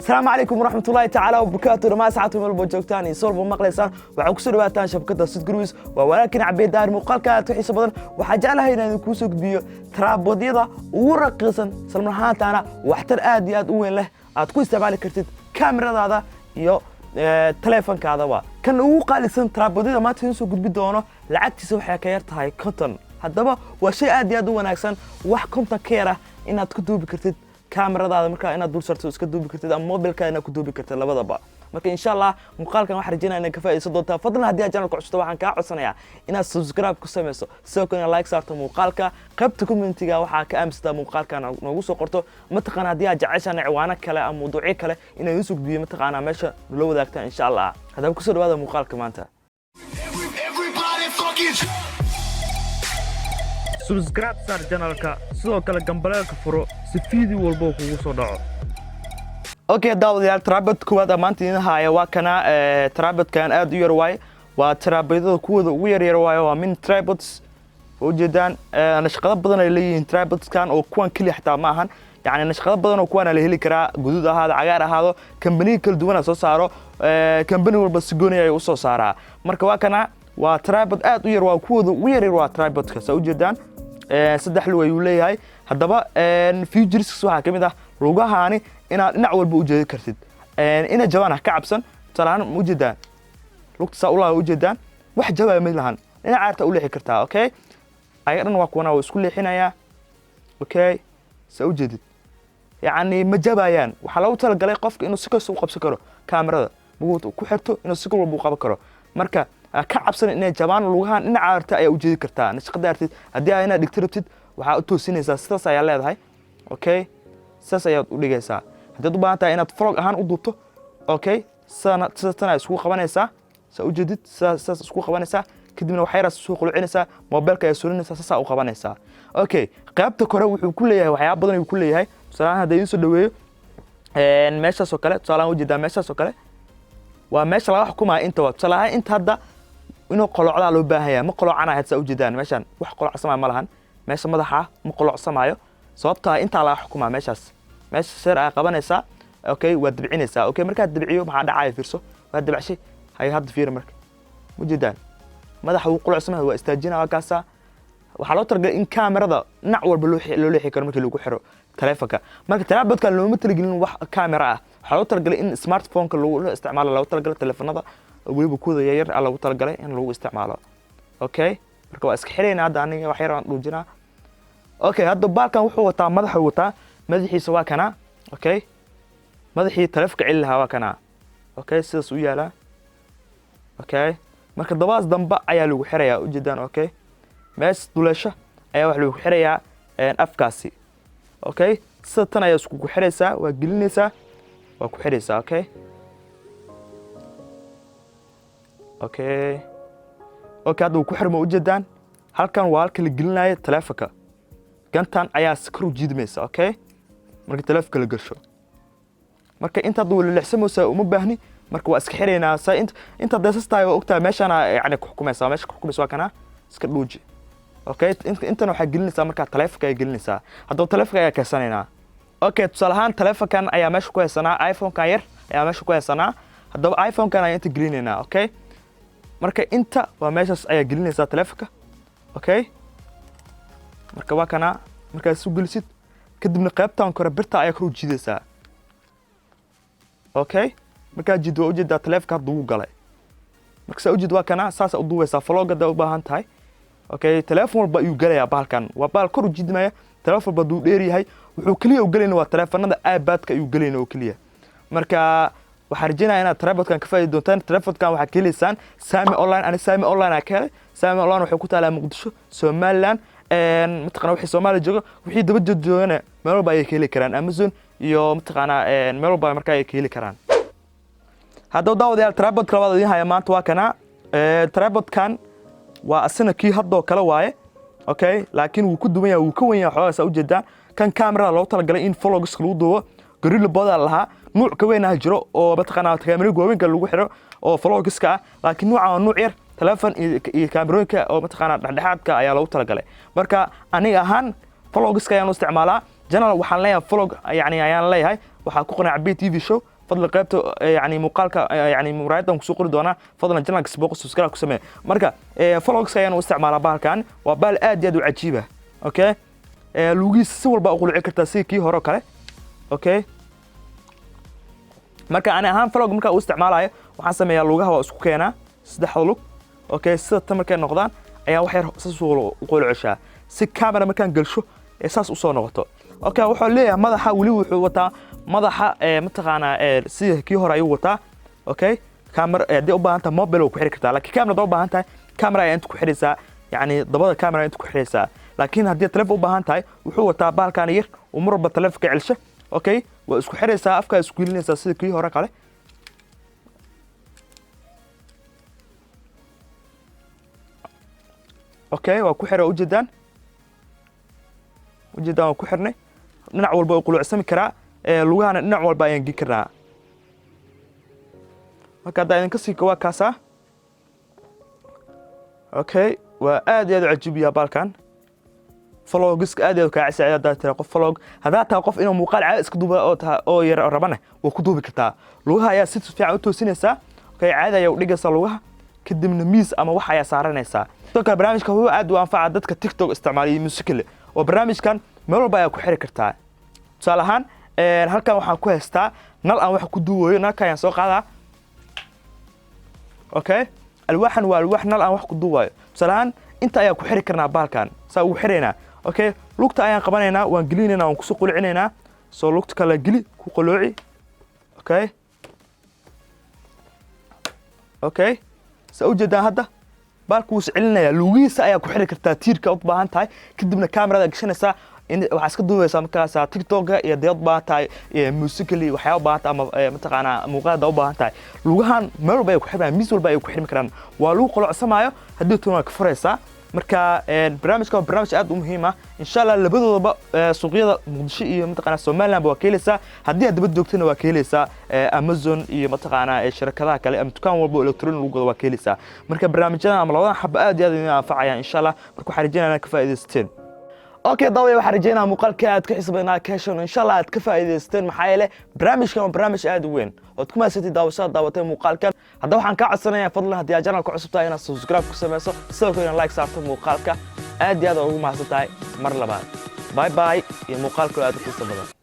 السلام عليكم ورحمة الله تعالى وبركاته. ما ساعتهم البوجوكتان يصلبوا مقلسان وعكسوا دواتان شبكة سيد جرويس ولكن عبيد دار مقالكات وحيس بدن وحاجالها هنا نكوسو بيو ترابوديدا ورقيسا سلمرهان تانا وحتر آديات وين له أتكو استعمالي كرتيد كاميرا هذا يو تليفون كذا وا كان هو قال سن ترابوديدا ما تنسوا قد بدونه لعكتي سو حكايرتها هاي كونتن هذا وشيء آديات وناكسن وح كونتن كيرة إن أتكو بكرتيد كاميرا marka inaad dul sarto iska duubi kartid ama mobilka inaad ku duubi kartid labadaba marka insha Allah muuqaalkan waxaan rajaynayaa inaad ka faa'iideyso doontaa fadlan haddii aad channelka cusub waxaan kaa codsanayaa inaad subscribe ku sameyso sidoo kale like saarto muuqaalka qaybta commentiga waxaa ka aaminsataa muuqaalkan noogu soo qorto ma taqaan haddii aad jeceshahay ciwaano kale ama mawduucyo kale inaad isu gudbiyo ma taqaan meesha la wadaagtaan insha Allah hadaba ku soo dhawaada muuqaalka maanta subscribe sar channelka sidoo kale gambaleelka furo si video walba kugu soo dhaco okay daawadayaal trabot kuwada maanta in haya waa kana trabotkan aad u yar waay waa trabodada kuwada ugu yar waay waa min trabots oo jeedaan nashqado badan ay leeyihiin trabotskan oo kuwan kali xataa ma ahan yani nashqado badan oo kuwan la heli karaa guduud ahaado cagaar ahaado company kala duwan soo saaro company walba si gooni ay u soo saaraa marka waa kana waa trabot aad u yar waa kuwada ugu yar waa trabotka soo jeedaan saddex lug ayuu leeyahay hadaba features waxa kamid ah lugahaani inaad dhinac walba u jeedi kartid ina jawaan ka cabsan talaan u jeedaan lugta u laa u jeedaan wax jawaab ma lahan ina caarta u leexi kartaa okay ayadan waa kuwana oo isku leexinaya okay soo jeedid yani ma jabayaan waxa lagu talagalay qofka inuu si kasto u qabsan karo kaamirada buugu ku xirto inuu si walba u qaban karo marka ka cabsan inay jabaan lugahan ina caarta ay u jeedi kartaa nashqada artid hadii ay ina dhigtirtid waxa u toosinaysaa sidaas ayaa leedahay okay sidaas ayaa u dhigaysaa hadii u baahan tahay inaad vlog ahaan u duubto okay sana isku qabanaysaa soo jeedid sidaas isku qabanaysaa kadibna waxa yaraas soo qulcinaysaa mobilka ay suulinaysaa sidaas u qabanaysaa okay qaybta kore wuxuu ku leeyahay waxyaabo badan uu ku leeyahay salaam hadii uu soo dhaweeyo meeshaas oo kale salaam u jeedaa meeshaas oo kale waa meesha laga xukumaa inta waa salaam inta hadda inuu qolocda loo baahan yahay ma qolocana hadda u jeedaan meeshan wax qolocsan ma lahan meesha madaxa ma qolocsamaayo sababta inta la xukumaa meeshaas meesha sir ay qabanaysaa okay waa dibcinaysaa okay marka dibciyo maxaa dhacay fiirso waa dibcshay hay hadda fiir marka mujeedaan madaxa uu qolocsamay waa istaajina waa kaasa waxa loo targalay in kaamirada dhinac walba loo leexi karo markii lagu xiro taleefanka marka taleefadka looma talagelin wax kaamira ah waxa loo targalay in smartphone-ka lagu isticmaalo loo targalay taleefanada waliba kuwada yar lagu talagalay in lagu isticmaalo okay marka waa iska xireyna hadda aniga wax yar aan dhuujinaa okay hadda baalkan wuxuu wataa madaxa wataa madaxiisa waa kana okay madaxii taleefka cilaha waa kana okay sidaas u yaala okay marka dabaas damba ayaa lagu xirayaa u jeedaan okay mees duleesha ayaa wax lagu xirayaa afkaasi okay sida tan ayaa isku xiraysaa waa gelinaysaa waa ku xiraysaa okay okay okay hadda ku xirmo u jeedaan halkan waa halka la gelinayo taleefanka gantan ayaa sikru jiidmaysa okay marka taleefanka la gasho marka inta duu la lixsamaysa uma baahni marka waa iska xireynaa sa inta deesastay oo ogtaa meeshana yani ku xukumaysa meesha ku xukumaysa waa kana iska dhuuji okay inta waxa gelinaysa marka taleefanka ay gelinaysa hadda taleefanka ayaa kaasanaynaa okay tusalahan taleefankan ayaa meesha ku haysanaa iPhone-ka yar ayaa meesha ku haysanaa hadda iPhone-kan ayaa inta gelinayna okay marka inta waa meeshaas ayaa gelinaysa taleefanka okay marka waa kana marka soo gelisid kadibna qaybtan kore birta ayaa ku jiidaysaa okay marka jiido u jeedaa taleefanka duu galay marka soo jeed waa kana saas u duwaysaa vlogada u baahan tahay okay taleefon walba ayuu galayaa baalkan waa baal kor u jiidmaya taleefon walba duu dheer yahay wuxuu kaliya u galeynaa waa taleefanada iPad-ka ayuu galeynaa oo kaliya marka waxaan rajaynayaa inaad trabotkan ka faa'iido doontaan trabotkan waxa ka helaysaan Sami Online ani Sami Online ka helay Sami Online wuxuu ku taalaa Muqdisho Somaliland mataqana wixii Soomaaliya joogo wixii daba joogana meel walba ay ka heli karaan Amazon iyo mataqana meel walba marka ay ka heli karaan hadda daawadayaal trabot kala wada haya maanta waa kana trabotkan waa asana kii hadda kala waaye okay laakiin wuu ku duwan yahay wuu ka wan yahay xoolaha u jeedaan kan camera loo talagalay in vlogs lagu duubo gorilla boda laha nuuc ka weyn jiro oo mataqana kaamiro goowenka lagu xiro oo vlogska ah laakiin nuuca nuuc yar telefoon iyo kaamirooyinka oo mataqana dhexdhexaadka ayaa lagu talagalay marka aniga ahaan vlogska ayaan isticmaalaa channel waxaan leeyahay vlog yani ayaan leeyahay waxa ku qanaa Cabbi TV show fadlan qaybta yani muuqaalka yani muraayaddan kusoo qori doonaa fadlan channelka sibooq subscribe ku samee marka followers ayaan u isticmaalaa bahalkan waa bahal aad iyo aad u cajiib ah okay lugiis si walba u qulci kartaa si kii hore kale okay marka ana ahaan vlog marka uu isticmaalayo waxaan sameeyaa lugaha waa isku keenaa saddexda lug okay sida tamarkay noqdaan ayaa wax yar saas u qulcishaa si camera markaan galsho saas u soo noqoto okay wuxuu leeyahay madaxa wali wuxuu wataa madaxa mataqaana sida kii hore ayuu wataa okay camera hadii u baahan tahay mobile ku xiri kartaa laakiin camera u baahan tahay camera ayaa inta ku xiraysaa yani dabada camera inta ku xiraysaa laakiin hadii telefoon u baahan tahay wuxuu wataa baalkan yar oo marba telefoonka celsha okay waa isku xiraysaa afka isku gelinaysaa sida kii hore kale okay waa ku xiro ujeedaan waa ku xirnay dhinac walba oo qulucsami karaa lugahana dhinac walba ayaan gin karnaa marka hadda idinka sii waa kaasa okay waa aad iyo aad u cajiib baalkan vlogska aad iyo ka caysay hadda tira qof vlog hadda taa qof inuu muuqaal caadi iska duuba oo yar rabana waa ku duubi kartaa lugaha ayaa si fiican u toosinaysaa okay caadi ayaa u dhigaysaa lugaha kadibna miis ama wax ayaa saaranaysaa dadka barnaamijka wuxuu aad u anfacaa dadka TikTok isticmaalaya musical oo barnaamijkan meel walba ayaa ku xiri kartaa tusaale ahaan halkan waxaan ku haystaa nal aan wax ku duubayo nalka ayaan soo qaadaa okay alwaaxan waa alwaax nal aan wax ku duubayo tusaale ahaan inta ayaa ku xiri karnaa baalkan saa ugu xiraynaa okay lugta ayaan qabanaynaa waan gelinaynaa waan ku soo qulcinaynaa soo lugta kala geli ku qulooci okay saa ujeedaan hadda baalku wuu iscelinaya lugihiisa ayaa ku xiri kartaa tiirka u baahan tahay kadibna kamerada gashanaysaa waxaa iska duubaysaa markaas TikTok iyo dad baahan tahay musically waxyaabo baahan tahay ama mataqaana muuqaalada u baahan tahay lugahan meel walba ay ku xirmaan miis walba ay ku xirmi karaan waa lagu qolocsamayo haddii toona ka furaysaa marka barnaamijka waa barnaamij aad u muhiim ah insha Allah labadoodaba suuqyada Muqdisho iyo mataqaana Soomaaliland waa ka helaysaa haddii aad dibad joogtana waa ka helaysaa Amazon iyo mataqaana shirkadaha kale ama dukaan walba electronic lagu gado waa ka helaysaa marka barnaamijyadan ama labadan xaba aad iyo aad u anfacayaan insha Allah marka waxaan rajaynayaa ka faa'iidaysteen okay dawada waxaan rajaynayaa muuqaalka aad ka xisbeenaa ka hesho insha Allah aad ka faa'iidaysteen maxaa yeelay barnaamijkan waa barnaamij aad u weyn oo ku maasatay daawatay muuqaalkan hadda waxaan ka codsanayaa fadlan haddii aad channelka cusub tahay inaad subscribe ku sameyso sidoo kale like saarto muuqaalka aad iyo aad ugu mahadsantahay mar labaad bye bye iyo muuqaalka aad u xiiso badan